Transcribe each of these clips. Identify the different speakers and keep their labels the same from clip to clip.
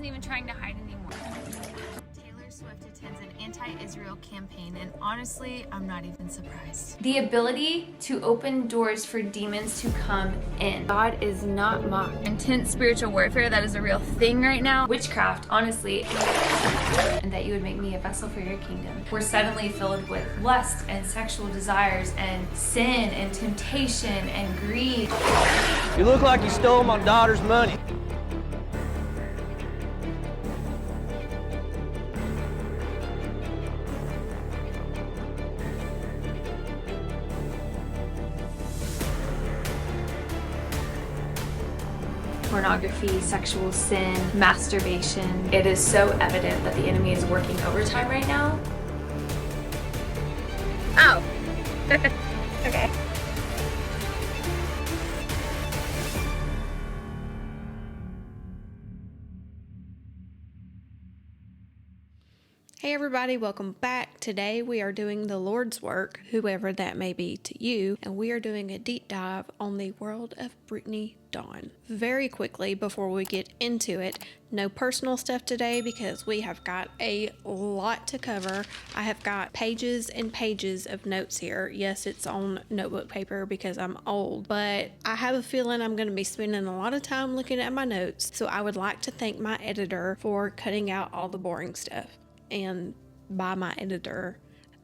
Speaker 1: even trying to hide anymore. Taylor Swift attends an anti-Israel campaign, and honestly, I'm not even surprised. The ability to open doors for demons to come in. God is not mocked. Intense spiritual warfare, that is a real thing right now. Witchcraft, honestly. And that you would make me a vessel for your kingdom. We're suddenly filled with lust and sexual desires and sin and temptation and greed.
Speaker 2: You look like you stole my daughter's money.
Speaker 1: Pornography, sexual sin, masturbation. It is so evident that the enemy is working overtime right now. Oh. Okay.
Speaker 3: Hey everybody, welcome back. Today we are doing the Lord's work, whoever that may be to you, and we are doing a deep dive on the world of Brittany Dawn. Very quickly before we get into it, no personal stuff today because we have got a lot to cover. I have got pages and pages of notes here. Yes, it's on notebook paper because I'm old, but I have a feeling I'm going to be spending a lot of time looking at my notes, so I would like to thank my editor for cutting out all the boring stuff. And by my editor,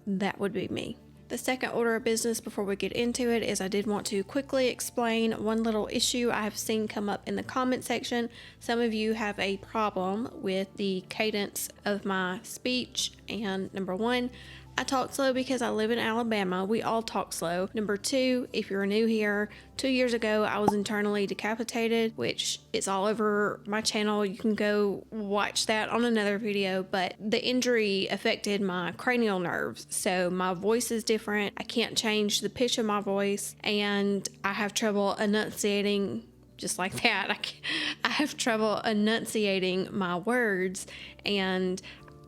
Speaker 3: that would be me. The second order of business before we get into it is I did want to quickly explain one little issue I have seen come up in the comment section. Some of you have a problem with the cadence of my speech, and number one, I talk slow because I live in Alabama. We all talk slow. Number two, if you're new here, 2 years ago I was internally decapitated, which is all over my channel. You can go watch that on another video, but the injury affected my cranial nerves, so my voice is different. I can't change the pitch of my voice, and I have trouble enunciating. Just like that, I have trouble enunciating my words, and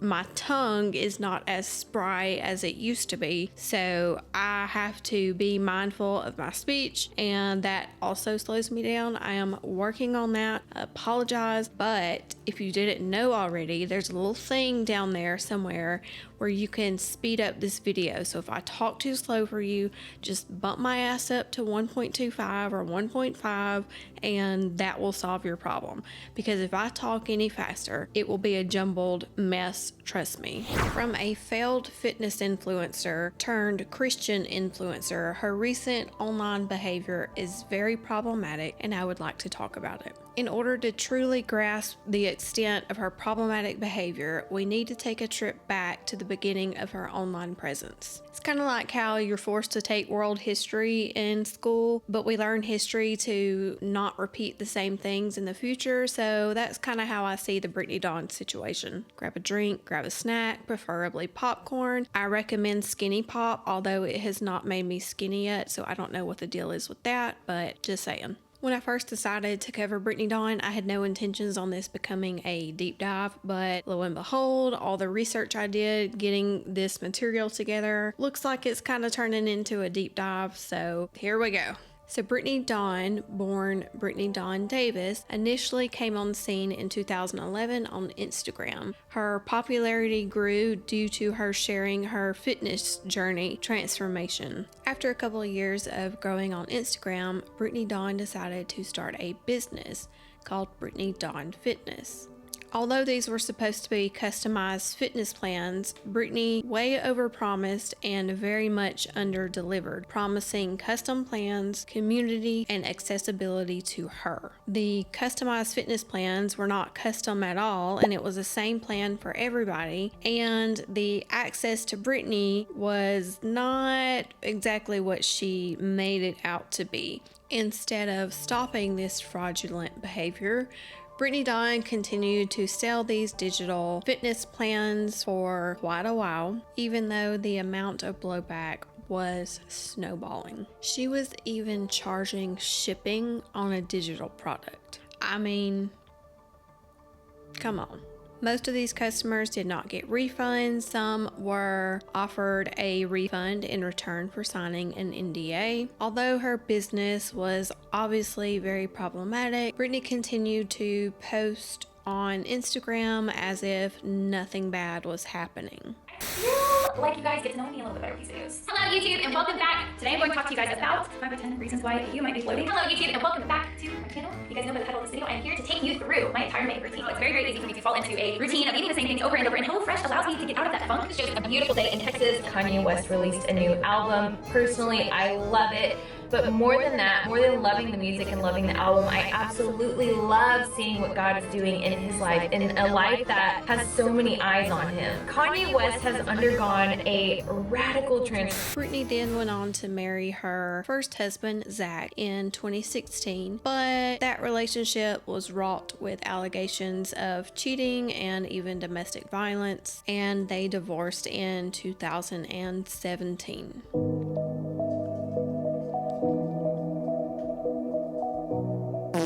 Speaker 3: my tongue is not as spry as it used to be, so I have to be mindful of my speech, and that also slows me down. I am working on that. I apologize, but if you didn't know already, there's a little thing down there somewhere where you can speed up this video. So if I talk too slow for you, just bump my ass up to 1.25 or 1.5, and that will solve your problem. Because if I talk any faster, it will be a jumbled mess, trust me. From a failed fitness influencer turned Christian influencer, her recent online behavior is very problematic, and I would like to talk about it. In order to truly grasp the extent of her problematic behavior, we need to take a trip back to the beginning of her online presence. It's kind of like how you're forced to take world history in school, but we learn history to not repeat the same things in the future, so that's kind of how I see the Brittany Dawn situation. Grab a drink, grab a snack, preferably popcorn. I recommend Skinny Pop, although it has not made me skinny yet, so I don't know what the deal is with that, but just saying. When I first decided to cover Brittany Dawn, I had no intentions on this becoming a deep dive, but lo and behold, all the research I did getting this material together looks like it's kind of turning into a deep dive, so here we go. So Brittany Dawn, born Brittany Dawn Davis, initially came on the scene in 2011 on Instagram. Her popularity grew due to her sharing her fitness journey transformation. After a couple of years of growing on Instagram, Brittany Dawn decided to start a business called Brittany Dawn Fitness. Although these were supposed to be customized fitness plans, Brittany way overpromised and very much under-delivered, promising custom plans, community, and accessibility to her. The customized fitness plans were not custom at all, and it was the same plan for everybody, and the access to Brittany was not exactly what she made it out to be. Instead of stopping this fraudulent behavior, Brittany Dawn continued to sell these digital fitness plans for quite a while, even though the amount of blowback was snowballing. She was even charging shipping on a digital product. I mean, come on. Most of these customers did not get refunds. Some were offered a refund in return for signing an NDA. Although her business was obviously very problematic, Brittany continued to post on Instagram as if nothing bad was happening.
Speaker 4: I feel like you guys get to know me a little bit better with these videos. Hello YouTube and welcome back. Today I'm going to talk to you guys about 5 or 10 reasons why you might be floating. Hello YouTube and welcome back to my channel. You guys know by the title of this video, I'm here to take you through my entire makeup routine. It's very, very easy for me to fall into a routine of eating the same things over and over, and HelloFresh allows me to get out of that funk. It's just a beautiful day in Texas.
Speaker 1: Kanye West released a new album. Personally, I love it. But more than that, more than loving the music and loving the album, I absolutely love seeing what God is doing in his life, in a life that has so many eyes on him. Kanye West has undergone a radical transformation.
Speaker 3: Brittany then went on to marry her first husband, Zach, in 2016, but that relationship was wrought with allegations of cheating and even domestic violence, and they divorced in 2017.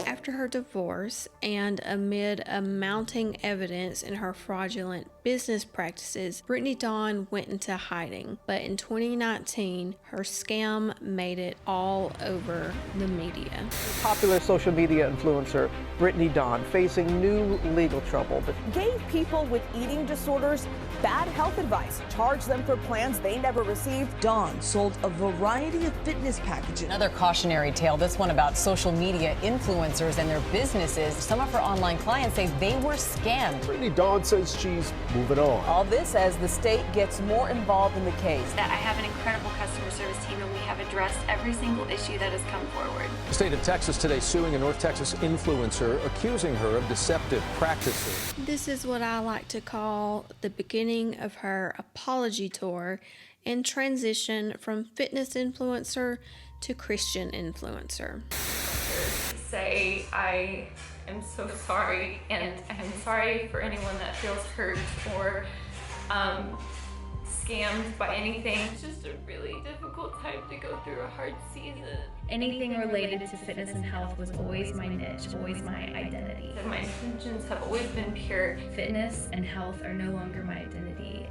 Speaker 3: After her divorce, and amid a mounting evidence in her fraudulent business practices, Brittany Dawn went into hiding. But in 2019, her scam made it all over the media.
Speaker 2: Popular social media influencer Brittany Dawn facing new legal trouble, but
Speaker 5: Gave people with eating disorders bad health advice, charged them for plans they never received.
Speaker 6: Dawn sold a variety of fitness packages.
Speaker 7: Another cautionary tale, this one about social media influencers and their businesses. Some of her online clients say they were scammed.
Speaker 8: Brittany Dawn says she's moving on.
Speaker 5: All this as the state gets more involved in the case.
Speaker 9: That I have an incredible customer service team and we have addressed every single issue that has come forward.
Speaker 8: The state of Texas today suing a North Texas influencer, accusing her of deceptive practices.
Speaker 3: This is what I like to call the beginning of her apology tour and transition from fitness influencer to Christian influencer.
Speaker 9: Say I am so sorry, and I'm sorry for anyone that feels hurt or scammed by anything. It's just a really difficult time to go through a hard season.
Speaker 4: Anything related to fitness and health was always my niche, always my identity.
Speaker 9: And my intentions have always been pure.
Speaker 4: Fitness and health are no longer my identity.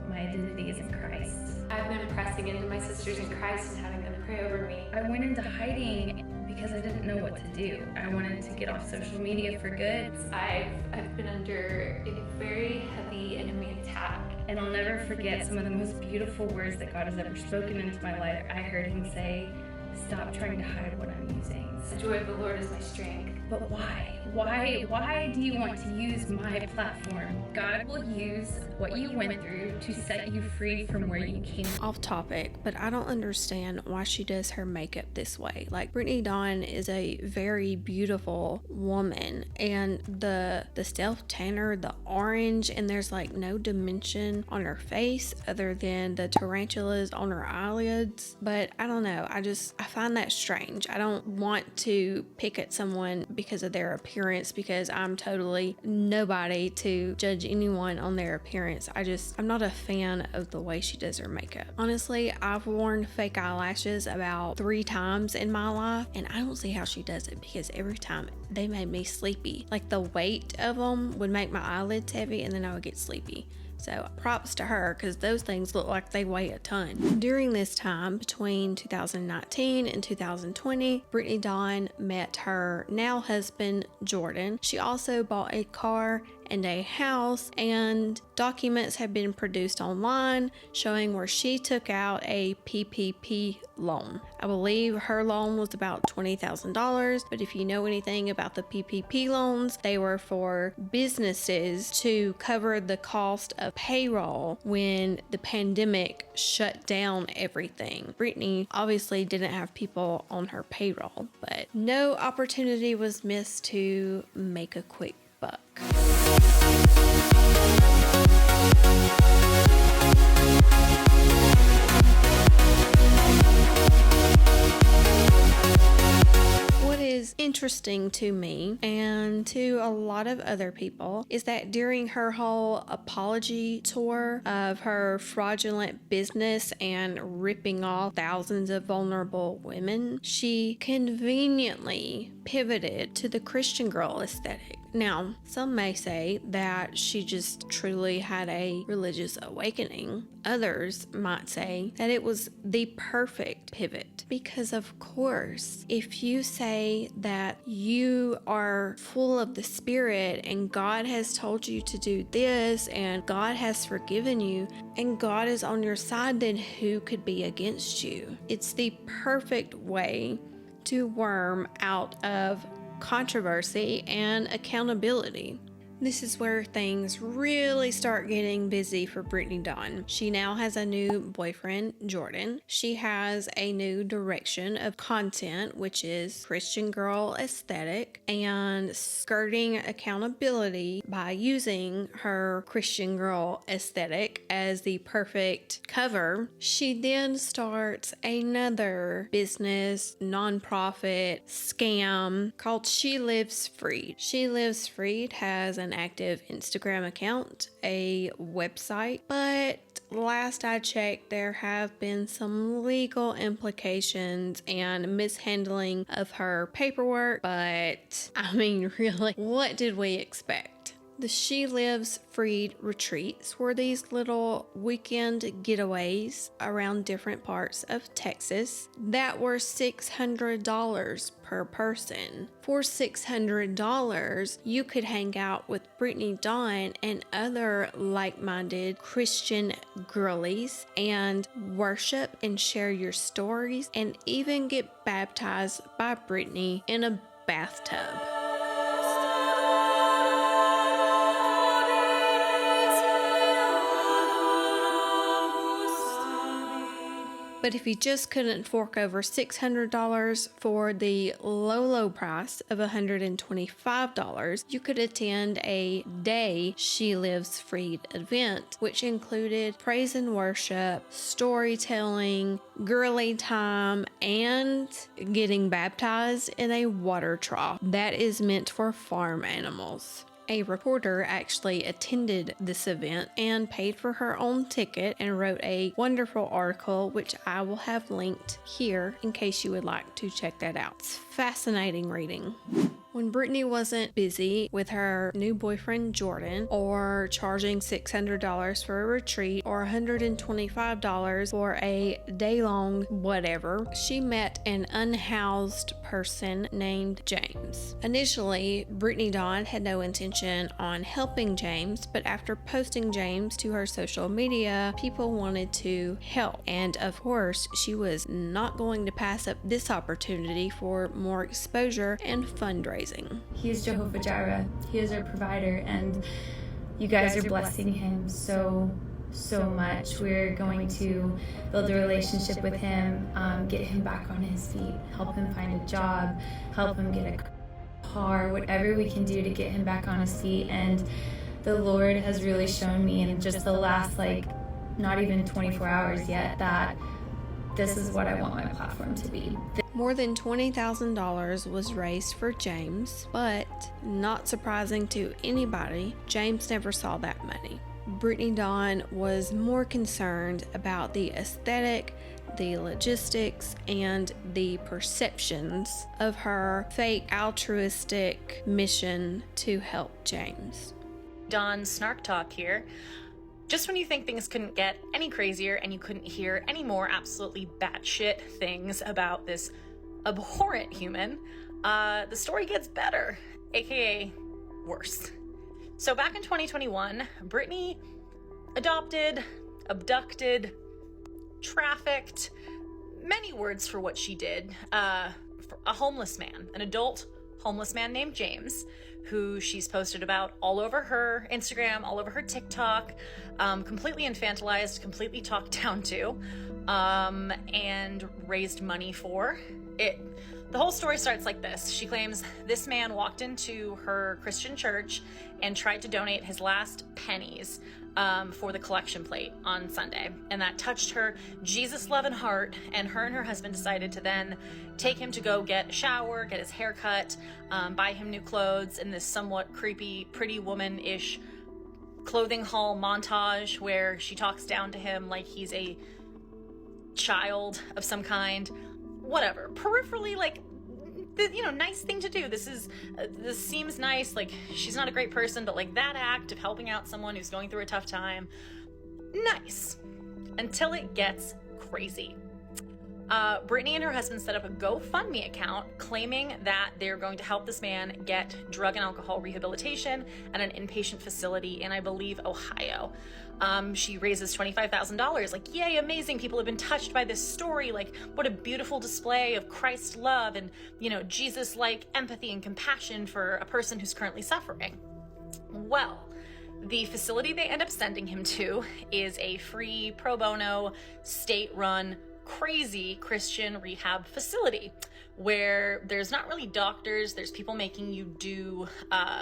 Speaker 4: My identity is in Christ.
Speaker 9: I've been pressing into my sisters in Christ and having them pray over me.
Speaker 4: I went into hiding because I didn't know what to do. I wanted to get off social media for good.
Speaker 9: I've been under a very heavy enemy attack.
Speaker 4: And I'll never forget some of the most beautiful words that God has ever spoken into my life. I heard him say, "Stop trying to hide what I'm using."
Speaker 9: The joy of the Lord is my strength.
Speaker 4: But why? Why do you want to use my platform? God will use what you went through to set you free from where you came.
Speaker 3: Off topic, but I don't understand why she does her makeup this way. Like, Brittany Dawn is a very beautiful woman, and the self tanner, the orange, and there's like no dimension on her face other than the tarantulas on her eyelids. But I don't know, I find that strange. I don't want to pick at someone because of their appearance, because I'm totally nobody to judge anyone on their appearance. I'm not a fan of the way she does her makeup. Honestly, I've worn fake eyelashes about 3 times in my life, and I don't see how she does it, because every time they made me sleepy. Like, the weight of them would make my eyelids heavy, and then I would get sleepy. So props to her, because those things look like they weigh a ton. During this time, between 2019 and 2020, Brittany Dawn met her now husband, Jordan. She also bought a car and a house, and documents have been produced online showing where she took out a PPP loan. I believe her loan was about $20,000, but if you know anything about the PPP loans, they were for businesses to cover the cost of payroll when the pandemic shut down everything. Brittany obviously didn't have people on her payroll, but no opportunity was missed to make a quick buck. What is interesting to me and to a lot of other people is that during her whole apology tour of her fraudulent business and ripping off thousands of vulnerable women, she conveniently pivoted to the Christian girl aesthetic. Now, some may say that she just truly had a religious awakening. Others might say that it was the perfect pivot, because of course, if you say that you are full of the Spirit and God has told you to do this and God has forgiven you and God is on your side, then who could be against you? It's the perfect way to worm out of controversy and accountability. This is where things really start getting busy for Brittany Dawn. She now has a new boyfriend, Jordan. She has a new direction of content, which is Christian girl aesthetic and skirting accountability by using her Christian girl aesthetic as the perfect cover. She then starts another business, nonprofit, scam called She Lives Freed. She Lives Freed has an active Instagram account, a website, but last I checked, there have been some legal implications and mishandling of her paperwork, but I mean, really, what did we expect? The She Lives Freed retreats were these little weekend getaways around different parts of Texas that were $600 per person. For $600, you could hang out with Brittany Dawn and other like-minded Christian girlies and worship and share your stories and even get baptized by Brittany in a bathtub. But if you just couldn't fork over $600 for the low price of $125, you could attend a day She Lives Freed event, which included praise and worship, storytelling, girly time, and getting baptized in a water trough that is meant for farm animals. A reporter actually attended this event and paid for her own ticket and wrote a wonderful article, which I will have linked here in case you would like to check that out. It's fascinating reading. When Brittany wasn't busy with her new boyfriend Jordan, or charging $600 for a retreat or $125 for a day-long whatever, she met an unhoused person named James. Initially, Brittany Dawn had no intention on helping James, but after posting James to her social media, people wanted to help. And of course, she was not going to pass up this opportunity for more exposure and fundraising.
Speaker 10: He is Jehovah Jireh. He is our provider, and you guys are blessing him so much. We're going to build a relationship with him, get him back on his feet, help him find a job, help him get a car, whatever we can do to get him back on his feet. And the Lord has really shown me in just the last, not even 24 hours yet, that this is what I want my platform to be.
Speaker 3: More than $20,000 was raised for James, but not surprising to anybody, James never saw that money. Brittany Dawn was more concerned about the aesthetic, the logistics, and the perceptions of her fake altruistic mission to help James.
Speaker 11: Dawn Snark Talk here. Just when you think things couldn't get any crazier and you couldn't hear any more absolutely batshit things about this abhorrent human, the story gets better, aka worse. So back in 2021, Brittany adopted, abducted, trafficked, many words for what she did, a homeless man, an adult homeless man named James, who she's posted about all over her Instagram, all over her TikTok, completely infantilized, completely talked down to, and raised money for. The whole story starts like this. She claims this man walked into her Christian church and tried to donate his last pennies for the collection plate on Sunday. And that touched her Jesus-loving heart, and her husband decided to then take him to go get a shower, get his hair cut, buy him new clothes in this somewhat creepy, Pretty Woman-ish clothing haul montage where she talks down to him like he's a child of some kind. Whatever. Peripherally, nice thing to do. This seems nice. Like, she's not a great person, but like that act of helping out someone who's going through a tough time, nice. Until it gets crazy. Brittany and her husband set up a GoFundMe account claiming that they're going to help this man get drug and alcohol rehabilitation at an inpatient facility in, I believe, Ohio. She raises $25,000. Like, yay, amazing. People have been touched by this story. Like, what a beautiful display of Christ's love and, Jesus-like empathy and compassion for a person who's currently suffering. Well, the facility they end up sending him to is a free, pro bono, state-run, crazy Christian rehab facility where there's not really doctors. There's people making you do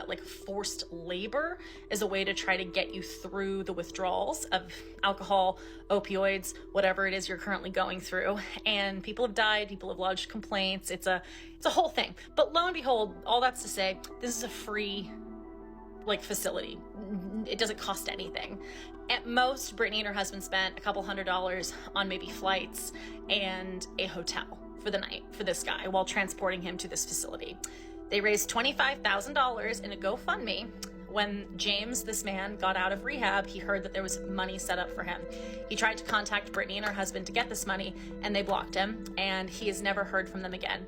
Speaker 11: like forced labor as a way to try to get you through the withdrawals of alcohol, opioids, whatever it is you're currently going through. And people have died, people have lodged complaints. It's a whole thing. But lo and behold, all that's to say, this is a free facility. It doesn't cost anything. At most, Brittany and her husband spent a couple $100s on maybe flights and a hotel for the night for this guy while transporting him to this facility. They raised $25,000 in a GoFundMe. When James, this man, got out of rehab, he heard that there was money set up for him. He tried to contact Brittany and her husband to get this money, and they blocked him, and he has never heard from them again.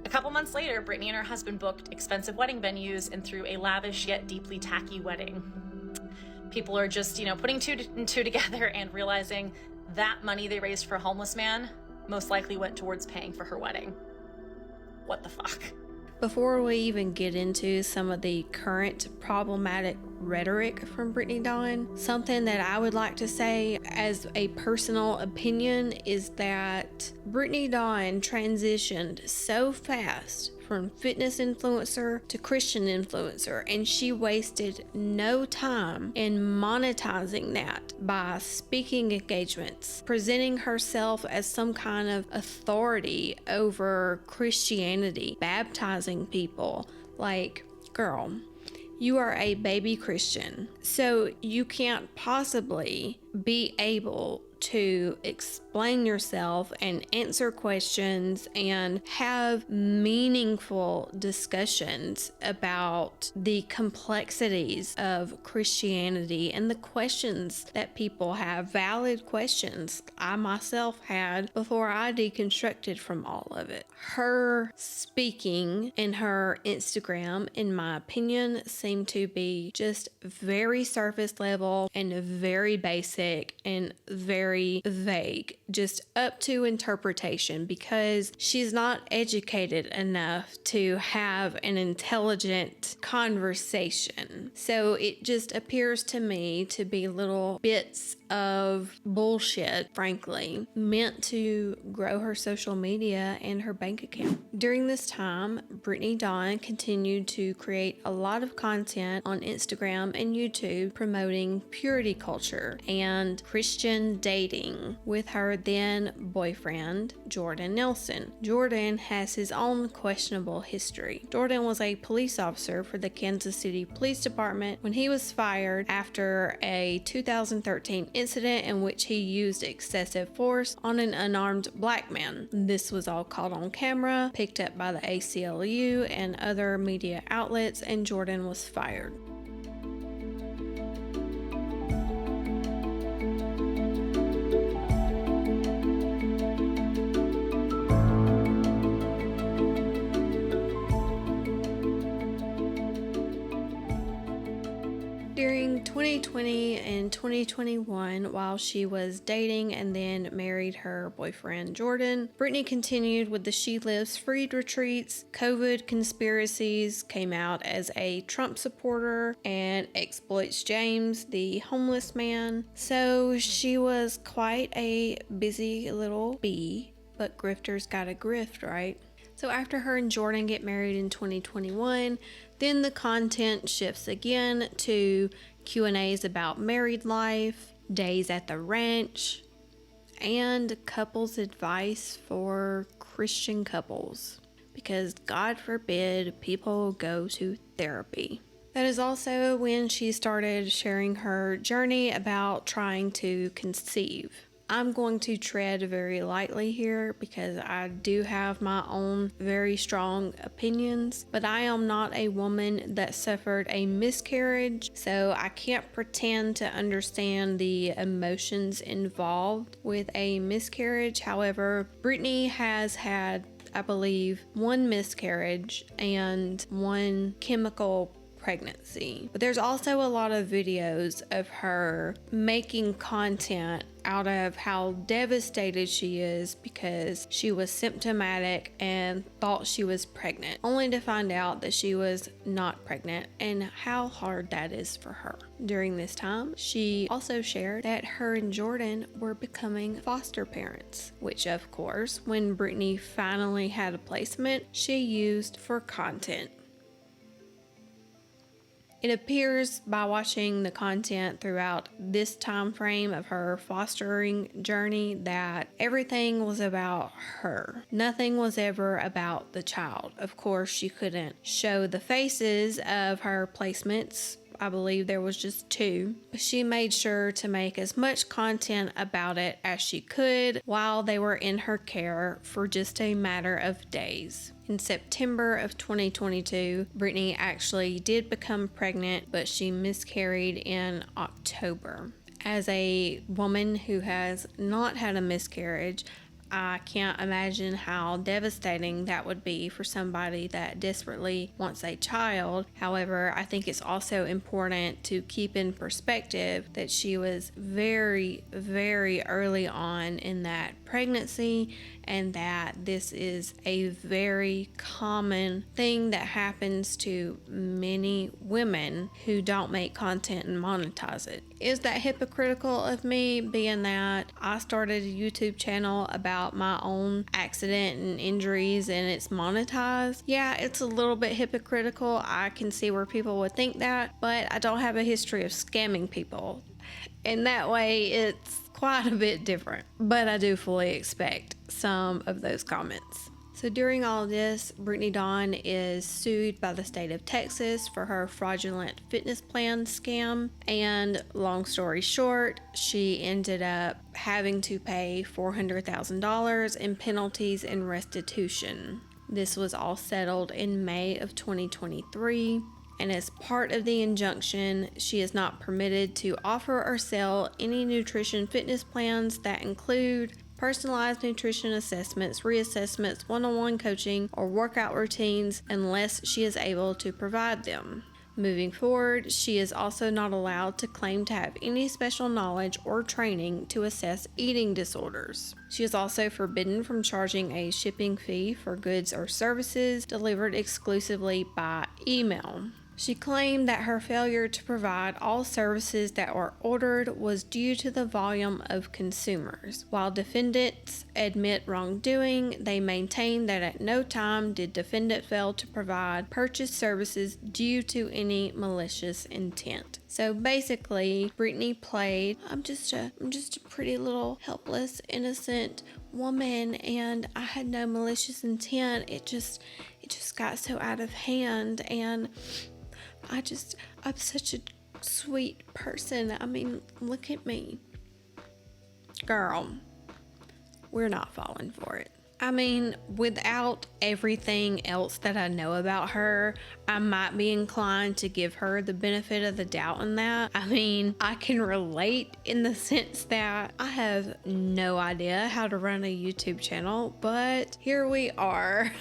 Speaker 11: A couple months later, Brittany and her husband booked expensive wedding venues and threw a lavish yet deeply tacky wedding. People are just, putting two and two together and realizing that money they raised for a homeless man most likely went towards paying for her wedding. What the fuck?
Speaker 3: Before we even get into some of the current problematic rhetoric from Brittany Dawn, something that I would like to say as a personal opinion is that Brittany Dawn transitioned so fast from fitness influencer to Christian influencer, and she wasted no time in monetizing that by speaking engagements, presenting herself as some kind of authority over Christianity, baptizing people. Like, girl, you are a baby Christian, so you can't possibly be able to explain yourself and answer questions and have meaningful discussions about the complexities of Christianity and the questions that people have, valid questions I myself had before I deconstructed from all of it. Her speaking and her Instagram, in my opinion, seemed to be just very surface level and very basic and very vague, just up to interpretation, because she's not educated enough to have an intelligent conversation. So it just appears to me to be little bits of bullshit, frankly, meant to grow her social media and her bank account. During this time, Brittany Dawn continued to create a lot of content on Instagram and YouTube promoting purity culture and Christian dating with her then boyfriend, Jordan Nelson. Jordan has his own questionable history. Jordan was a police officer for the Kansas City Police Department when he was fired after a 2013 incident in which he used excessive force on an unarmed black man. This was all caught on camera, picked up by the ACLU and other media outlets, and Jordan was fired. During 2020 and 2021, while she was dating and then married her boyfriend Jordan, Brittany continued with the She Lives Freed retreats. COVID conspiracies, came out as a Trump supporter, and exploits James, the homeless man. So she was quite a busy little bee, but grifters gotta grift, right? So after her and Jordan get married in 2021, then the content shifts again to Q&As about married life, days at the ranch, and couples advice for Christian couples, because God forbid people go to therapy. That is also when she started sharing her journey about trying to conceive. I'm going to tread very lightly here because I do have my own very strong opinions, but I am not a woman that suffered a miscarriage, so I can't pretend to understand the emotions involved with a miscarriage. However, Brittany has had, I believe, one miscarriage and one chemical pregnancy. But there's also a lot of videos of her making content out of how devastated she is because she was symptomatic and thought she was pregnant, only to find out that she was not pregnant, and how hard that is for her. During this time, she also shared that her and Jordan were becoming foster parents, which of course, when Brittany finally had a placement, she used for content. It appears by watching the content throughout this time frame of her fostering journey that everything was about her. Nothing was ever about the child. Of course, she couldn't show the faces of her placements. I believe there was just 2. But she made sure to make as much content about it as she could while they were in her care for just a matter of days. In September of 2022, Brittany actually did become pregnant, but she miscarried in October. As a woman who has not had a miscarriage, I can't imagine how devastating that would be for somebody that desperately wants a child. However, I think it's also important to keep in perspective that she was very, very early on in that pregnancy, and that this is a very common thing that happens to many women who don't make content and monetize it. Is that hypocritical of me, being that I started a YouTube channel about my own accident and injuries and it's monetized? Yeah, it's a little bit hypocritical. I can see where people would think that, but I don't have a history of scamming people. In that way, it's quite a bit different, but I do fully expect some of those comments. So during all of this, Brittany Dawn is sued by the state of Texas for her fraudulent fitness plan scam, and long story short, she ended up having to pay $400,000 in penalties and restitution. This was all settled in May of 2023. And as part of the injunction, she is not permitted to offer or sell any nutrition fitness plans that include personalized nutrition assessments, reassessments, one-on-one coaching, or workout routines unless she is able to provide them. Moving forward, she is also not allowed to claim to have any special knowledge or training to assess eating disorders. She is also forbidden from charging a shipping fee for goods or services delivered exclusively by email. She claimed that her failure to provide all services that were ordered was due to the volume of consumers. While defendants admit wrongdoing, they maintain that at no time did defendant fail to provide purchased services due to any malicious intent. So basically, Brittany played, I'm just a pretty little helpless, innocent woman, and I had no malicious intent. It just got so out of hand, and I'm such a sweet person. I mean, look at me. Girl, we're not falling for it. I mean, without everything else that I know about her, I might be inclined to give her the benefit of the doubt in that. I mean, I can relate in the sense that I have no idea how to run a YouTube channel, but here we are.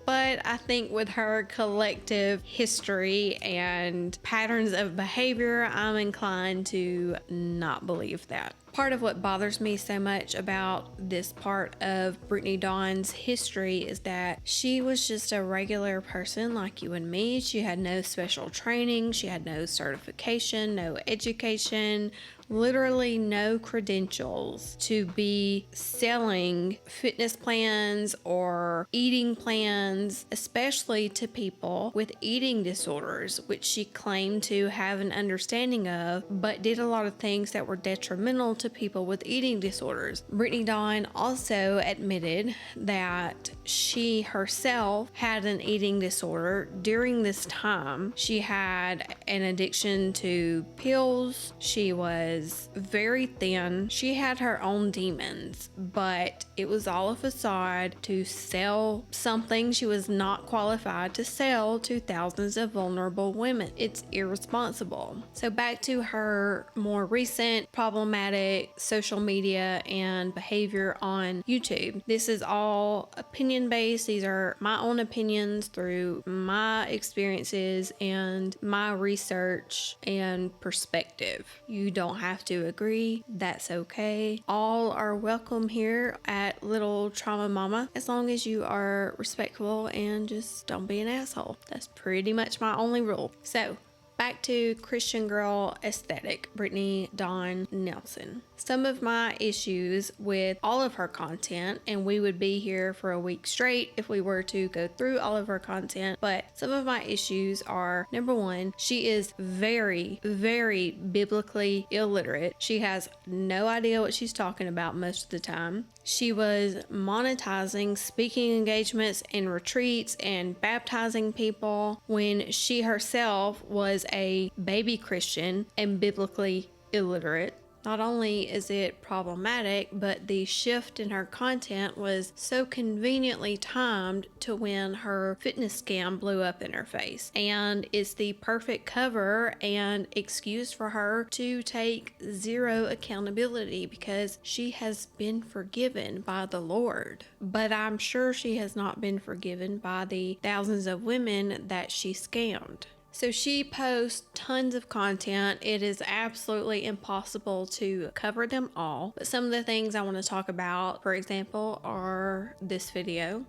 Speaker 3: But I think with her collective history and patterns of behavior, I'm inclined to not believe that. Part of what bothers me so much about this part of Brittany Dawn's history is that she was just a regular person like you and me. She had no special training, she had no certification, no education, literally no credentials to be selling fitness plans or eating plans, especially to people with eating disorders, which she claimed to have an understanding of, but did a lot of things that were detrimental to people with eating disorders. Brittany Dawn also admitted that she herself had an eating disorder during this time. She had an addiction to pills. She was very thin. She had her own demons, but it was all a facade to sell something she was not qualified to sell to thousands of vulnerable women. It's irresponsible. So back to her more recent problematic social media and behavior on YouTube. This is all opinion based. These are my own opinions through my experiences and my research and perspective. You don't have to agree. That's okay. All are welcome here at Little Trauma Mama, as long as you are respectful and just don't be an asshole. That's pretty much my only rule. So back to Christian girl aesthetic, Brittany Dawn Nelson. Some of my issues with all of her content, and we would be here for a week straight if we were to go through all of her content, but some of my issues are, number one, she is very, very biblically illiterate. She has no idea what she's talking about most of the time. She was monetizing speaking engagements and retreats and baptizing people when she herself was a baby Christian and biblically illiterate. Not only is it problematic, but the shift in her content was so conveniently timed to when her fitness scam blew up in her face. And it's the perfect cover and excuse for her to take zero accountability because she has been forgiven by the Lord. But I'm sure she has not been forgiven by the thousands of women that she scammed. So she posts tons of content. It is absolutely impossible to cover them all. But some of the things I want to talk about, for example, are this video.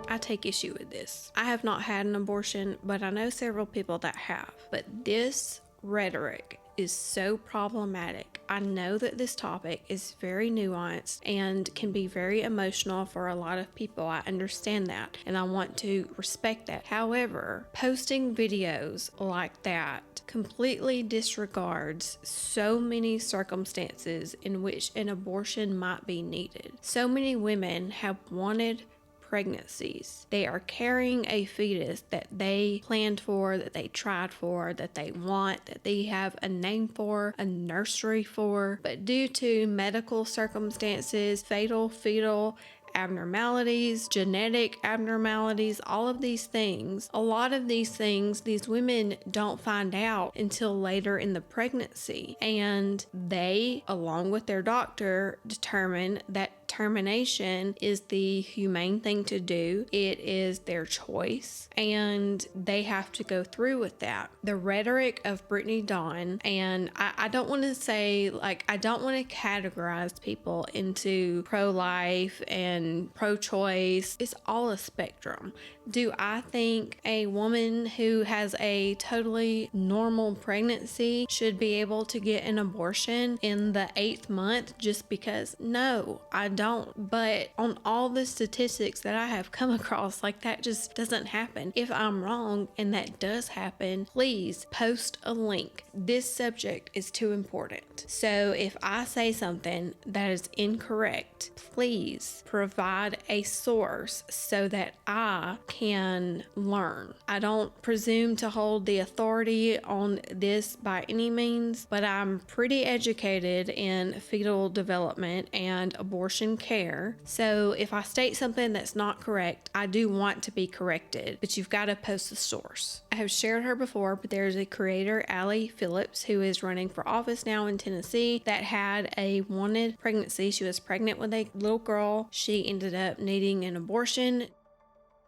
Speaker 3: I take issue with this. I have not had an abortion, but I know several people that have. But this rhetoric is so problematic. I know that this topic is very nuanced and can be very emotional for a lot of people. I understand that and I want to respect that. However, posting videos like that completely disregards so many circumstances in which an abortion might be needed. So many women have wanted pregnancies. They are carrying a fetus that they planned for, that they tried for, that they want, that they have a name for, a nursery for, but due to medical circumstances, fatal fetal abnormalities, genetic abnormalities, all of these things, a lot of these things, these women don't find out until later in the pregnancy. And they, along with their doctor, determine that termination is the humane thing to do. It is their choice and they have to go through with that. The rhetoric of Brittany Dawn, and I don't want to say, like, I don't want to categorize people into pro-life and pro-choice. It's all a spectrum. Do I think a woman who has a totally normal pregnancy should be able to get an abortion in the 8th month just because? No, I don't. But on all the statistics that I have come across, like, that just doesn't happen. If I'm wrong and that does happen, please post a link. This subject is too important. So if I say something that is incorrect, please provide a source so that I can learn. I don't presume to hold the authority on this by any means, but I'm pretty educated in fetal development and abortion care. So if I state something that's not correct, I do want to be corrected, but you've got to post the source. I have shared her before, but there's a creator, Allie Phillips, who is running for office now in Tennessee, that had a wanted pregnancy. She was pregnant with a little girl. She ended up needing an abortion.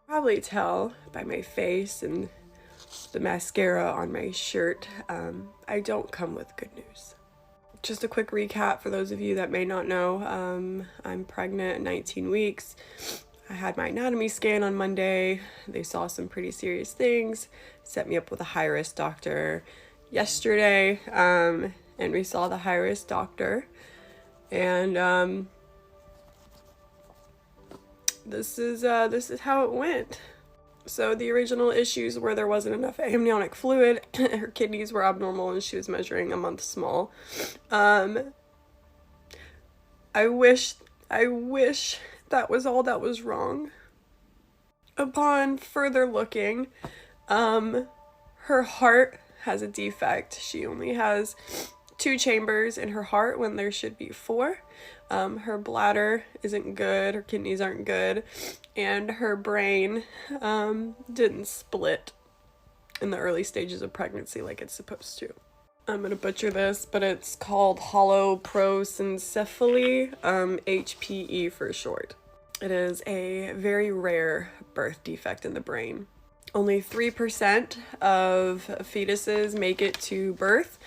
Speaker 12: Probably tell by my face and the mascara on my shirt, I don't come with good news. Just a quick recap for those of you that may not know, I'm pregnant at 19 weeks. I had my anatomy scan on Monday. They saw some pretty serious things, set me up with a high-risk doctor yesterday, and we saw the high-risk doctor, and this is how it went. So the original issues were there wasn't enough amniotic fluid, her kidneys were abnormal, and she was measuring a month small. I wish that was all that was wrong. Upon further looking, her heart has a defect. She only has 2 chambers in her heart when there should be 4. Her bladder isn't good, her kidneys aren't good, and her brain didn't split in the early stages of pregnancy like it's supposed to. I'm gonna butcher this, but it's called holoprosencephaly, HPE for short. It is a very rare birth defect in the brain. Only 3% of fetuses make it to birth.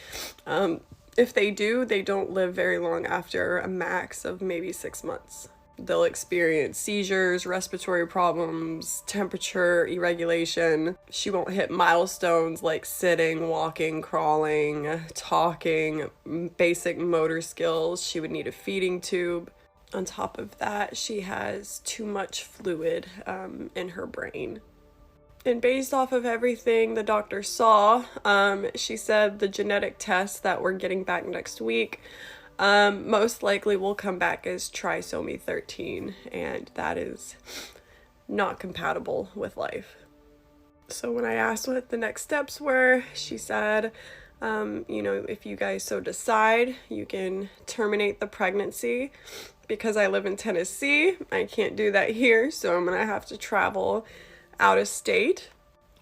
Speaker 12: If they do, they don't live very long after, a max of maybe 6 months. They'll experience seizures, respiratory problems, temperature irregulation. She won't hit milestones like sitting, walking, crawling, talking, basic motor skills. She would need a feeding tube. On top of that, she has too much fluid in her brain. And based off of everything the doctor saw, she said the genetic test that we're getting back next week most likely will come back as trisomy 13, and that is not compatible with life. So when I asked what the next steps were, she said, you know, if you guys so decide, you can terminate the pregnancy. Because I live in Tennessee, I can't do that here, so I'm gonna have to travel out of state.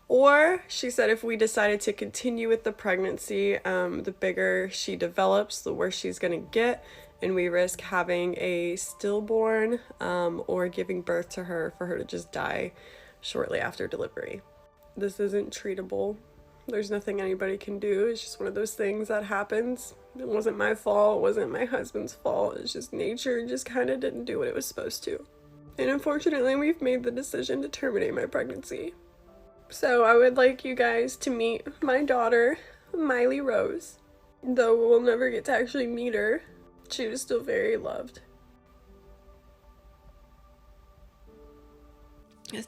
Speaker 12: Or she said if we decided to continue with the pregnancy, the bigger she develops, the worse she's gonna get, and we risk having a stillborn or giving birth to her for her to just die shortly after delivery. This isn't treatable. There's nothing anybody can do. It's just one of those things that happens. It wasn't my fault. It wasn't my husband's fault. It's just nature just kind of didn't do what it was supposed to. And unfortunately, we've made the decision to terminate my pregnancy. So I would like you guys to meet my daughter, Miley Rose. Though we'll never get to actually meet her, she was still very loved.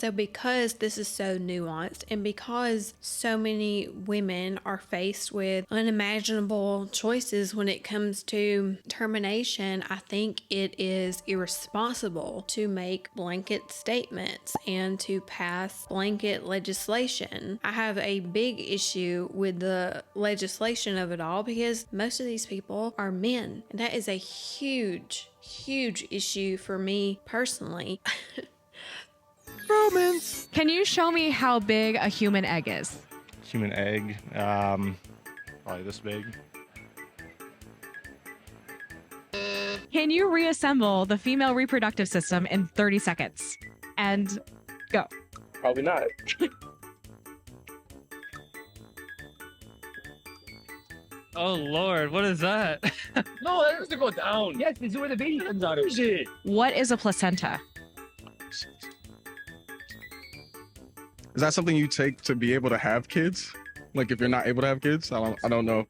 Speaker 3: So because this is so nuanced and because so many women are faced with unimaginable choices when it comes to termination, I think it is irresponsible to make blanket statements and to pass blanket legislation. I have a big issue with the legislation of it all because most of these people are men, and that is a huge issue for me personally.
Speaker 13: Romans. Can you show me how big a human egg is?
Speaker 14: Human egg, probably this big.
Speaker 13: Can you reassemble the female reproductive system in 30 seconds? And go.
Speaker 14: Probably not.
Speaker 15: Oh Lord, what is that?
Speaker 16: No, that has to go down. Yes, this is where the baby comes out of.
Speaker 13: What is a placenta?
Speaker 14: Is that something you take to be able to have kids? Like if you're not able to have kids? I don't know.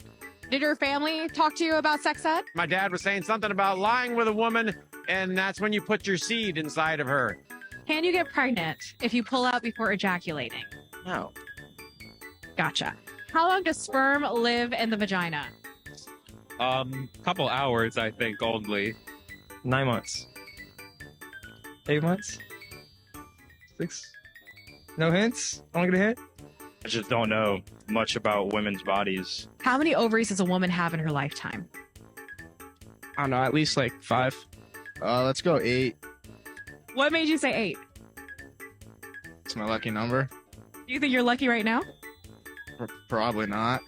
Speaker 13: Did your family talk to you about sex ed?
Speaker 16: My dad was saying something about lying with a woman, and that's when you put your seed inside of her.
Speaker 13: Can you get pregnant if you pull out before ejaculating?
Speaker 16: No.
Speaker 13: Gotcha. How long does sperm live in the vagina?
Speaker 15: Couple hours, I think, only.
Speaker 17: 9 months. 8 months? 6? No hints? I don't get a hint?
Speaker 15: I just don't know much about women's bodies.
Speaker 13: How many ovaries does a woman have in her lifetime?
Speaker 17: I don't know, at least like 5.
Speaker 14: Let's go 8.
Speaker 13: What made you say 8?
Speaker 14: It's my lucky number.
Speaker 13: Do you think you're lucky right now?
Speaker 14: Probably not.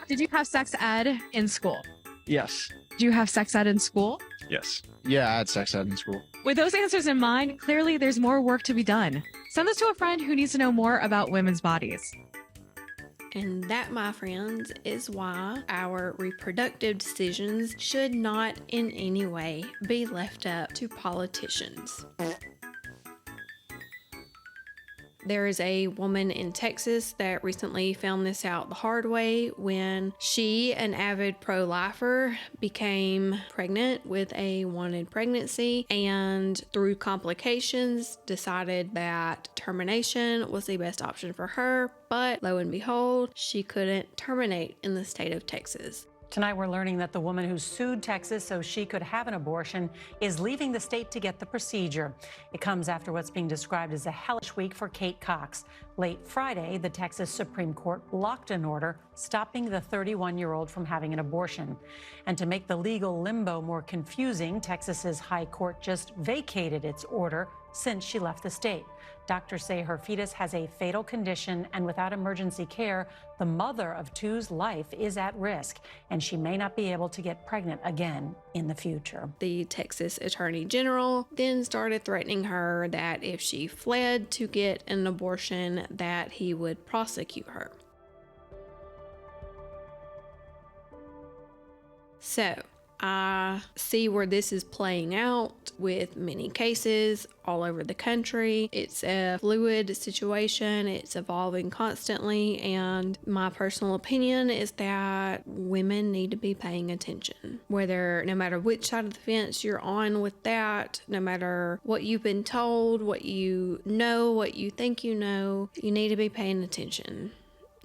Speaker 13: Did you have sex ed in school?
Speaker 17: Yes.
Speaker 13: Do you have sex ed in school?
Speaker 14: Yes. Yeah, I had sex ed in school.
Speaker 13: With those answers in mind, clearly there's more work to be done. Send this to a friend who needs to know more about women's bodies.
Speaker 3: And that, my friends, is why our reproductive decisions should not in any way be left up to politicians. There is a woman in Texas that recently found this out the hard way when she, an avid pro-lifer, became pregnant with a wanted pregnancy and through complications decided that termination was the best option for her, but lo and behold, she couldn't terminate in the state of Texas.
Speaker 18: Tonight, we're learning that the woman who sued Texas so she could have an abortion is leaving the state to get the procedure. It comes after what's being described as a hellish week for Kate Cox. Late Friday, the Texas Supreme Court blocked an order stopping the 31-year-old from having an abortion. And to make the legal limbo more confusing, Texas's high court just vacated its order since she left the state. Doctors say her fetus has a fatal condition, and without emergency care, the mother of two's life is at risk, and she may not be able to get pregnant again in the future.
Speaker 3: The Texas Attorney General then started threatening her that if she fled to get an abortion, that he would prosecute her. So, I see where this is playing out with many cases all over the country. It's a fluid situation. It's evolving constantly. And my personal opinion is that women need to be paying attention. No matter which side of the fence you're on with that, no matter what you've been told, what you know, what you think you know, you need to be paying attention.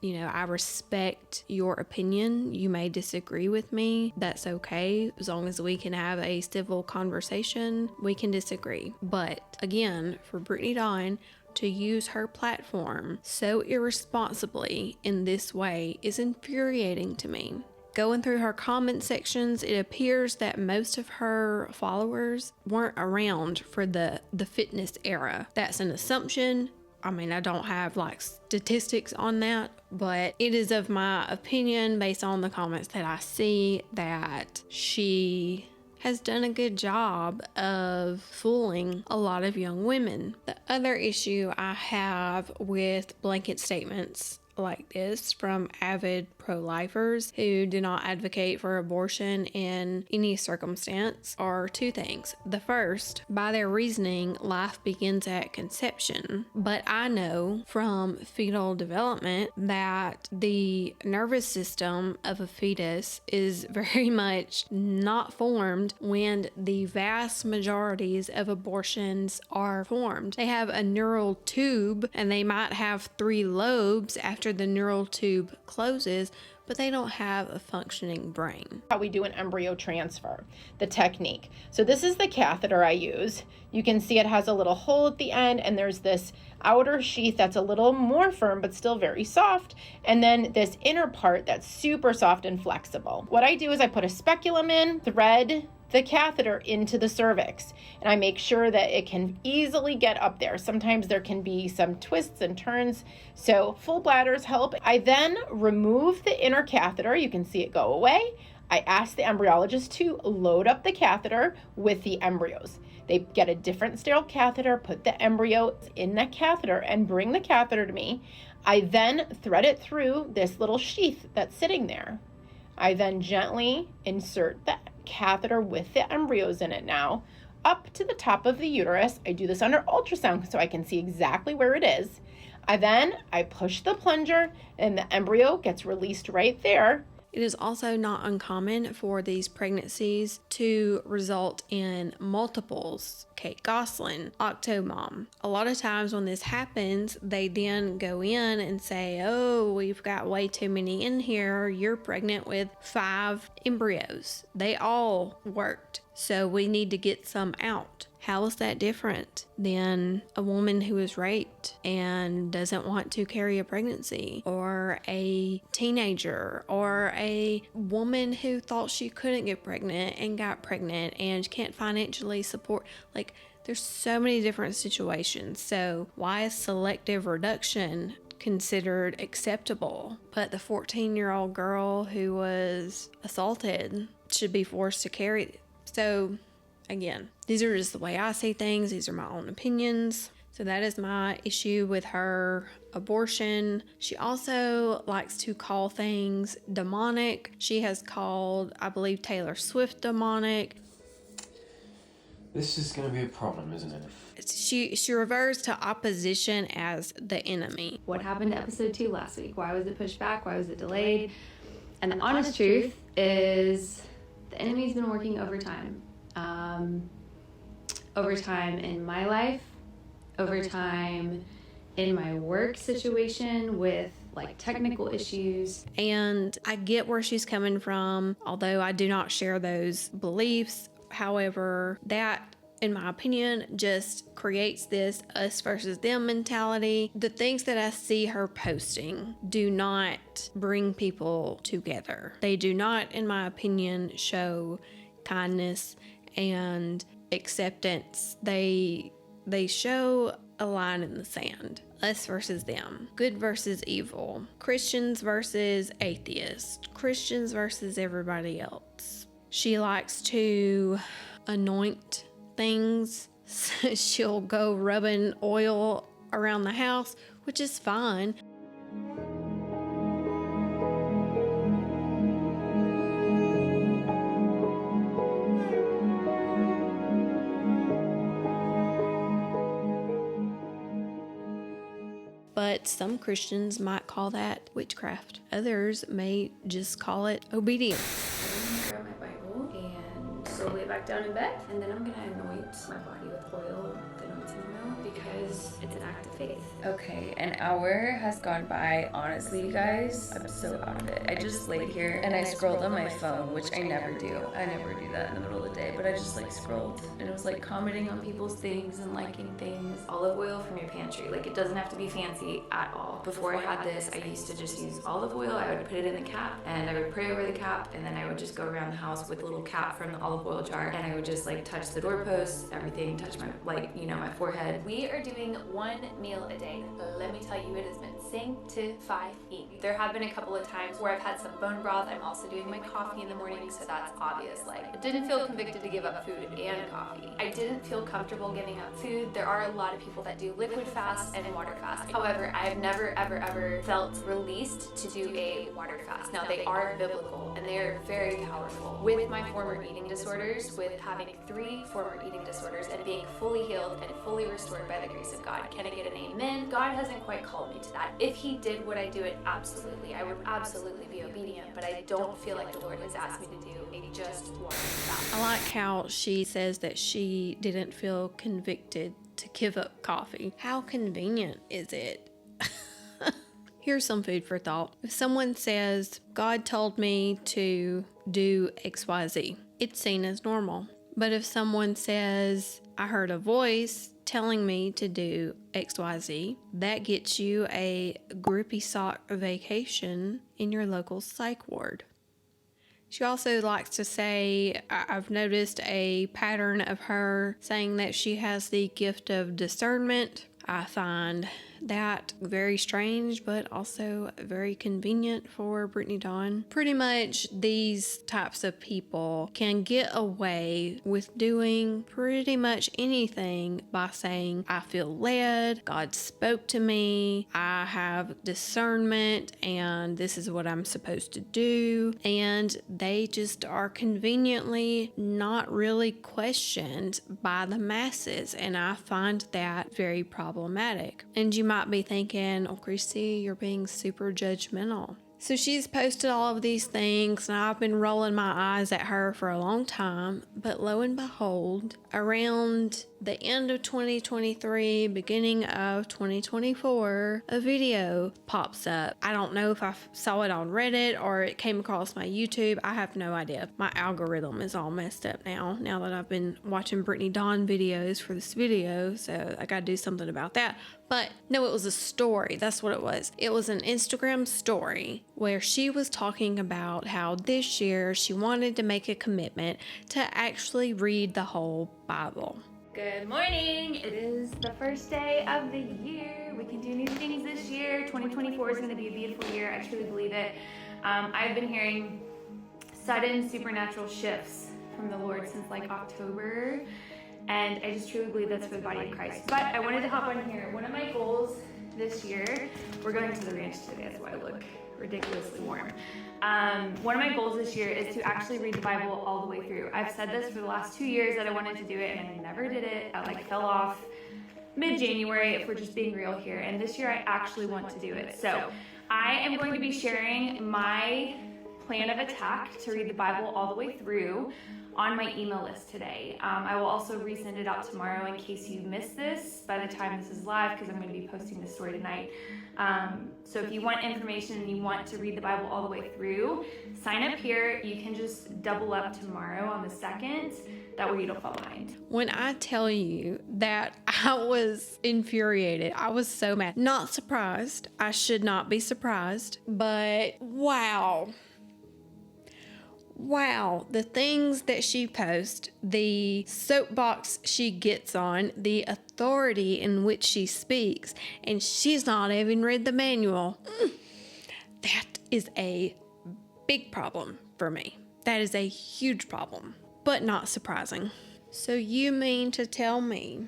Speaker 3: You know, I respect your opinion. You may disagree with me. That's okay. As long as we can have a civil conversation, we can disagree. But again, for Brittany Dawn to use her platform so irresponsibly in this way is infuriating to me. Going through her comment sections, it appears that most of her followers weren't around for the fitness era. That's an assumption. I mean, I don't have like statistics on that, but it is of my opinion based on the comments that I see that she has done a good job of fooling a lot of young women. The other issue I have with blanket statements like this from avid pro-lifers who do not advocate for abortion in any circumstance are two things. The first, by their reasoning, life begins at conception. But I know from fetal development that the nervous system of a fetus is very much not formed when the vast majorities of abortions are formed. They have a neural tube and they might have 3 lobes after the neural tube closes, but they don't have a functioning brain.
Speaker 19: How we do an embryo transfer, the technique. So this is the catheter I use. You can see it has a little hole at the end and there's this outer sheath that's a little more firm but still very soft, and then this inner part that's super soft and flexible. What I do is I put a speculum in, thread the catheter into the cervix, and I make sure that it can easily get up there. Sometimes there can be some twists and turns, so full bladders help. I then remove the inner catheter. You can see it go away. I ask the embryologist to load up the catheter with the embryos. They get a different sterile catheter, put the embryo in that catheter, and bring the catheter to me. I then thread it through this little sheath that's sitting there. I then gently insert the catheter with the embryos in it now up to the top of the uterus. I do this under ultrasound so I can see exactly where it is. I push the plunger and the embryo gets released right there.
Speaker 3: It is also not uncommon for these pregnancies to result in multiples. Kate Gosselin, Octomom. A lot of times when this happens, they then go in and say, oh, we've got way too many in here. You're pregnant with 5 embryos. They all worked, so we need to get some out. How is that different than a woman who is raped and doesn't want to carry a pregnancy, or a teenager, or a woman who thought she couldn't get pregnant and got pregnant and can't financially support? Like, there's so many different situations. So why is selective reduction considered acceptable, but the 14-year-old girl who was assaulted should be forced to carry it? So again, these are just the way I see things. These are my own opinions. So that is my issue with her abortion. She also likes to call things demonic. She has called, I believe, Taylor Swift demonic.
Speaker 20: This is going to be a problem, isn't it?
Speaker 3: She refers to opposition as the enemy.
Speaker 1: What happened to episode 2 last week? Why was it pushed back? Why was it delayed? And the honest truth is the enemy's been working overtime. Overtime in my life, overtime in my work situation with like technical issues.
Speaker 3: And I get where she's coming from, although I do not share those beliefs. However, that, in my opinion, just creates this us versus them mentality. The things that I see her posting do not bring people together. They do not, in my opinion, show kindness and acceptance. They show a line in the sand. Us versus them. Good versus evil. Christians versus atheists. Christians versus everybody else. She likes to anoint things. She'll go rubbing oil around the house, which is fine. But some Christians might call that witchcraft. Others may just call it obedience.
Speaker 1: I'm gonna grab my Bible and slowly lay back down in bed, and then I'm gonna anoint my body with oil, the anointing oil, because it's an act of faith. Okay, an hour has gone by. Honestly, you guys, I'm so out of it. I just laid here and I scrolled on my phone, which I never do. I never do that in the middle of the day, but I just like scrolled and it was like commenting on people's things and liking things. Olive oil from your pantry. Like, it doesn't have to be fancy at all. Before I had this, I used to just use olive oil. I would put it in the cap and I would pray over the cap, and then I would just go around the house with a little cap from the olive oil jar, and I would just like touch the doorposts, everything, touch my, like, you know, my forehead. We are doing one meal a day. Let me tell you, it has been sanctifying. There have been a couple of times where I've had some bone broth. I'm also doing my coffee in the morning, so that's obvious. Like, I didn't feel convicted to give up food and coffee. I didn't feel comfortable giving up food. There are a lot of people that do liquid fast and water fast. However, I have never ever felt released to do a water fast. Now, they are biblical and they are very powerful. With my former eating disorders, with having 3 former eating disorders and being fully healed and fully restored by the grace of God, can I get an amen? God hasn't quite called me to that. If he did, would I do it? Absolutely. I would absolutely be obedient, but I don't feel like the Lord has asked me to do a just water fast.
Speaker 3: I like how she says that she didn't feel convicted to give up coffee. How convenient is it? Here's some food for thought. If someone says, God told me to do XYZ, it's seen as normal. But if someone says, I heard a voice telling me to do XYZ, that gets you a grippy sock vacation in your local psych ward. She also likes to say, I've noticed a pattern of her saying that she has the gift of discernment. I find that very strange, but also very convenient for Brittany Dawn. Pretty much these types of people can get away with doing pretty much anything by saying, I feel led, God spoke to me, I have discernment, and this is what I'm supposed to do. And they just are conveniently not really questioned by the masses. And I find that very problematic. And you might be thinking, oh, Chrissy, you're being super judgmental. So she's posted all of these things, and I've been rolling my eyes at her for a long time. But lo and behold, around the end of 2023, beginning of 2024, a video pops up. I don't know if I saw it on Reddit or it came across my YouTube. I have no idea. My algorithm is all messed up now that I've been watching Brittany Dawn videos for this video, so I gotta do something about that. But no, it was a story. That's what it was. It was an Instagram story where she was talking about how this year she wanted to make a commitment to actually read the whole Bible.
Speaker 1: Good morning. It is the first day of the year. We can do new things this year. 2024 is going to be a beautiful year. I truly believe it. I've been hearing sudden supernatural shifts from the Lord since like October. And I just truly believe that's for the body of Christ. But I wanted to hop on here. One of my goals this year, we're going to the ranch today, that's why I look
Speaker 10: ridiculously warm. One of my goals this year is to actually read the Bible all the way through. I've said this for the last 2 years that I wanted to do it, and I never did it. I fell off mid-January, if we're just being real here. And this year I actually want to do it. So I am going to be sharing my plan of attack to read the Bible all the way through on my email list today. I will also resend it out tomorrow in case you missed this by the time this is live, because I'm going to be posting this story tonight. So if you want information and you want to read the Bible all the way through, sign up here. You can just double up tomorrow on the 2nd. That way you don't fall behind.
Speaker 3: When I tell you that I was infuriated, I was so mad. Not surprised. I should not be surprised, but wow. Wow, the things that she posts, the soapbox she gets on, the authority in which she speaks, and she's not even read the manual. That is a big problem for me. That is a huge problem, but not surprising. So you mean to tell me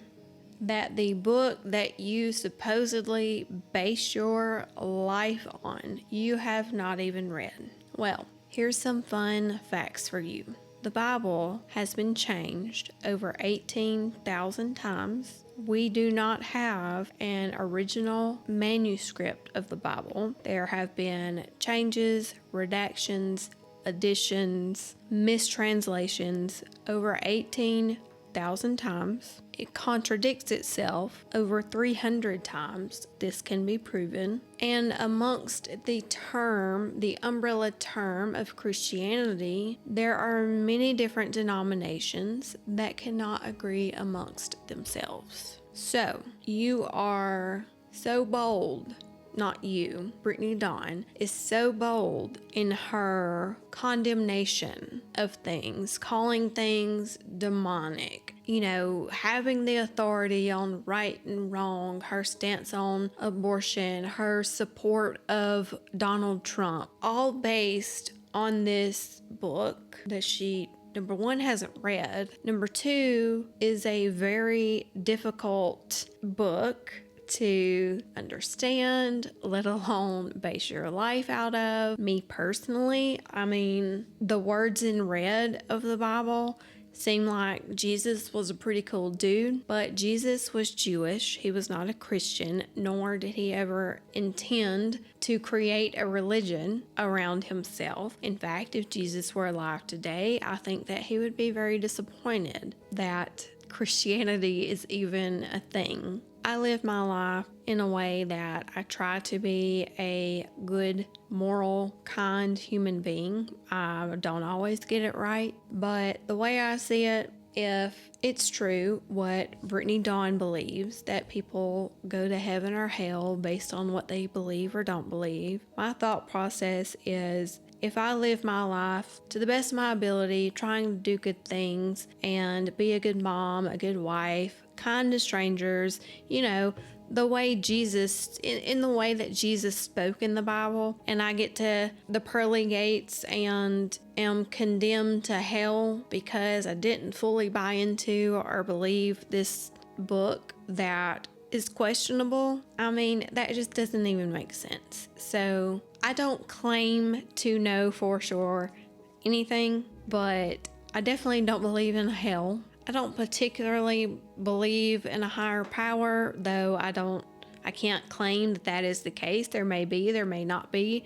Speaker 3: that the book that you supposedly base your life on, you have not even read? Well, here's some fun facts for you. The Bible has been changed over 18,000 times. We do not have an original manuscript of the Bible. There have been changes, redactions, additions, mistranslations over 18,000 times. It contradicts itself over 300 times. This can be proven. And amongst the umbrella term of Christianity, there are many different denominations that cannot agree amongst themselves. So, you are so bold. Not you, Brittany Dawn, is so bold in her condemnation of things, calling things demonic, having the authority on right and wrong, her stance on abortion, her support of Donald Trump, all based on this book that she, number one, hasn't read. Number two, is a very difficult book to understand, let alone base your life out of. Me personally, the words in red of the Bible seem like Jesus was a pretty cool dude, but Jesus was Jewish. He was not a Christian, nor did he ever intend to create a religion around himself. In fact, if Jesus were alive today, I think that he would be very disappointed that Christianity is even a thing. I live my life in a way that I try to be a good, moral, kind human being. I don't always get it right, but the way I see it, if it's true what Brittany Dawn believes, that people go to heaven or hell based on what they believe or don't believe, my thought process is, if I live my life to the best of my ability, trying to do good things and be a good mom, a good wife, kind to strangers, the way Jesus, in the way that Jesus spoke in the Bible, and I get to the pearly gates and am condemned to hell because I didn't fully buy into or believe this book that is questionable, that just doesn't even make sense. So I don't claim to know for sure anything, but I definitely don't believe in hell. I don't particularly believe in a higher power, though I can't claim that is the case. There may be, there may not be.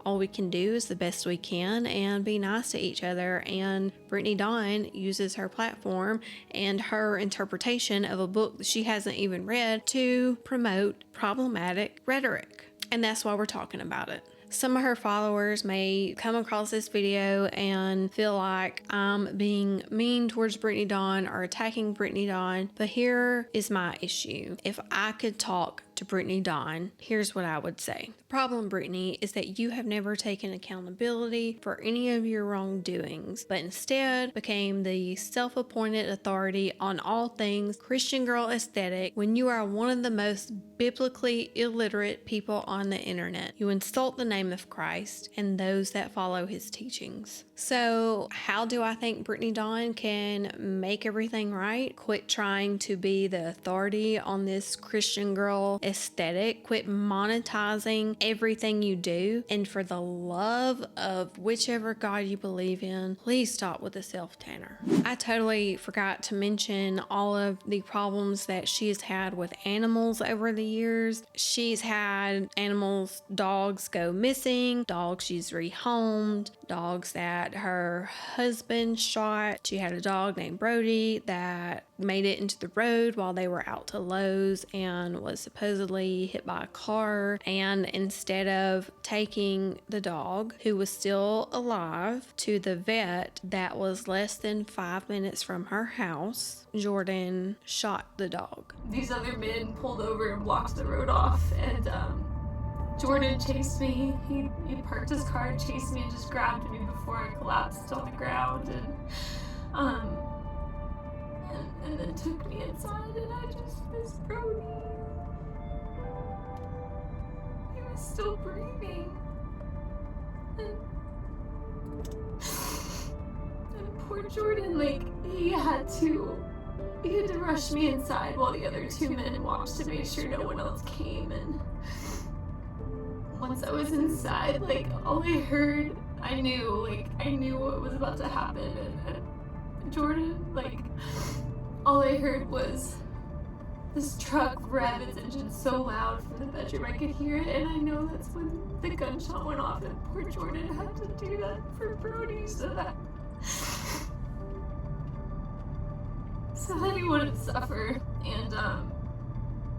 Speaker 3: All we can do is the best we can and be nice to each other. And Brittany Dawn uses her platform and her interpretation of a book that she hasn't even read to promote problematic rhetoric. And that's why we're talking about it. Some of her followers may come across this video and feel like I'm being mean towards Brittany Dawn or attacking Brittany Dawn, but here is my issue. If I could talk to Brittany Dawn, here's what I would say. The problem, Brittany, is that you have never taken accountability for any of your wrongdoings, but instead became the self-appointed authority on all things Christian girl aesthetic when you are one of the most biblically illiterate people on the internet. You insult the name of Christ and those that follow his teachings. So how do I think Brittany Dawn can make everything right? Quit trying to be the authority on this Christian girl aesthetic. Quit monetizing everything you do. And for the love of whichever God you believe in, please stop with the self-tanner. I totally forgot to mention all of the problems that she has had with animals over the years. She's had animals, dogs go missing, dogs she's rehomed, dogs that her husband shot. She had a dog named Brody that made it into the road while they were out to Lowe's and was supposedly hit by a car. And instead of taking the dog, who was still alive, to the vet that was less than 5 minutes from her house, Jordan shot the dog.
Speaker 1: These other men pulled over and blocked the road off, and Jordan chased me. He parked his car and chased me and just grabbed me before I collapsed on the ground, and then took me inside, and I just missed Brody. He was still breathing. And poor Jordan, like, he had to rush me inside while the other two men watched to make sure no one else came. And once I was inside, like, all I heard, I knew what was about to happen. And Jordan, like, all I heard was this truck rev its engine so loud from the bedroom I could hear it, and I know that's when the gunshot went off, and poor Jordan had to do that for Brody so that he wouldn't suffer. And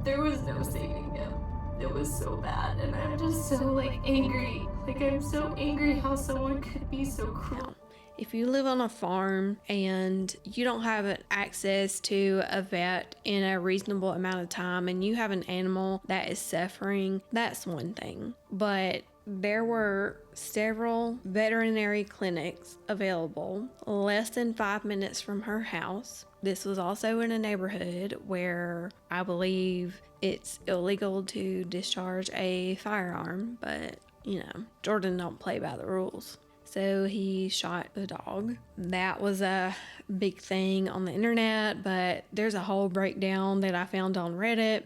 Speaker 1: there was no saving him. It was so bad, and I'm just so, like, angry. Like, I'm so angry how someone could be so cruel.
Speaker 3: If you live on a farm and you don't have access to a vet in a reasonable amount of time and you have an animal that is suffering, that's one thing. But there were several veterinary clinics available less than 5 minutes from her house. This was also in a neighborhood where I believe it's illegal to discharge a firearm, but, you know, Jordan don't play by the rules. So he shot the dog. That was a big thing on the internet, but there's a whole breakdown that I found on Reddit.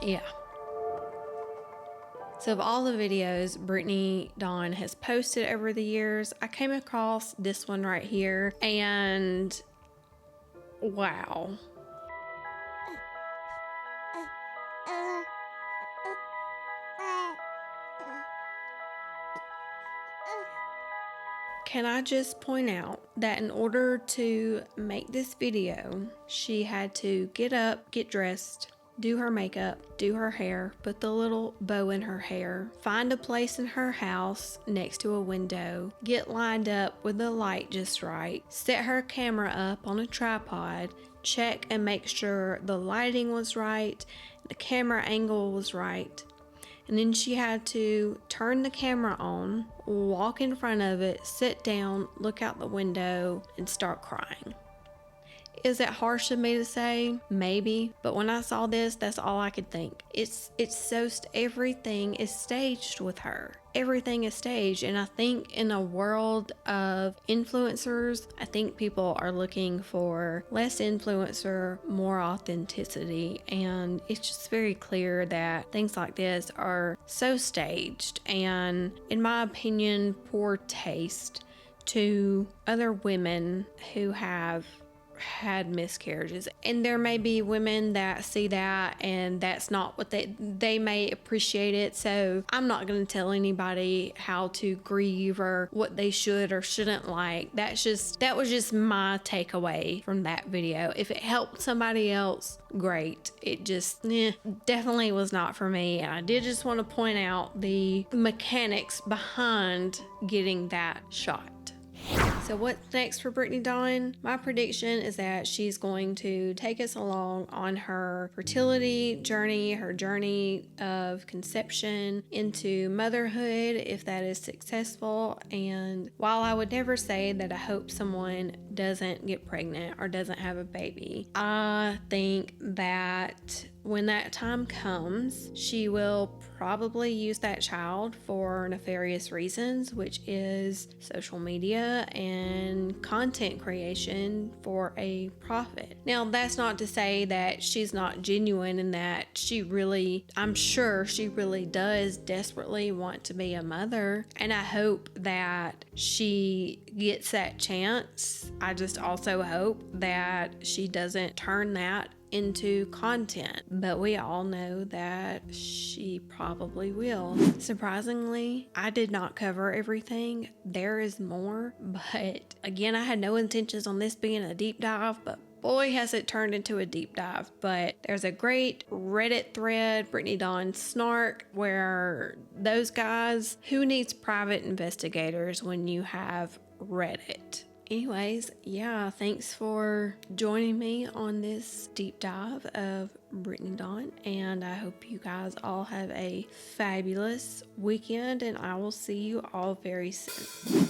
Speaker 3: Yeah. So of all the videos Brittany Dawn has posted over the years, I came across this one right here, and wow. Can I just point out that in order to make this video, she had to get up, get dressed, do her makeup, do her hair, put the little bow in her hair, find a place in her house next to a window, get lined up with the light just right, set her camera up on a tripod, check and make sure the lighting was right, the camera angle was right. And then she had to turn the camera on, walk in front of it, sit down, look out the window, and start crying. Is it harsh of me to say? Maybe. But when I saw this, that's all I could think. It's so, everything is staged with her. Everything is staged. And I think in a world of influencers, I think people are looking for less influencer, more authenticity. And it's just very clear that things like this are so staged and, in my opinion, poor taste to other women who have had miscarriages. And there may be women that see that and that's not what they may appreciate it. So I'm not going to tell anybody how to grieve or what they should or shouldn't like. That was just my takeaway from that video. If it helped somebody else, great. It just definitely was not for me. And I did just want to point out the mechanics behind getting that shot. So what's next for Brittany Dawn? My prediction is that she's going to take us along on her fertility journey, her journey of conception into motherhood, if that is successful. And while I would never say that I hope someone doesn't get pregnant or doesn't have a baby, I think that when that time comes, she will probably use that child for nefarious reasons, which is social media and content creation for a profit. Now, that's not to say that she's not genuine and that I'm sure she really does desperately want to be a mother, and I hope that she gets that chance. I just also hope that she doesn't turn that into content, but we all know that she probably will. Surprisingly, I did not cover everything. There is more, but again, I had no intentions on this being a deep dive, but boy, has it turned into a deep dive. But there's a great Reddit thread, Brittany Dawn Snark, where those guys, who needs private investigators when you have Reddit? Anyways, yeah, thanks for joining me on this deep dive of Brittany Dawn, and I hope you guys all have a fabulous weekend, and I will see you all very soon.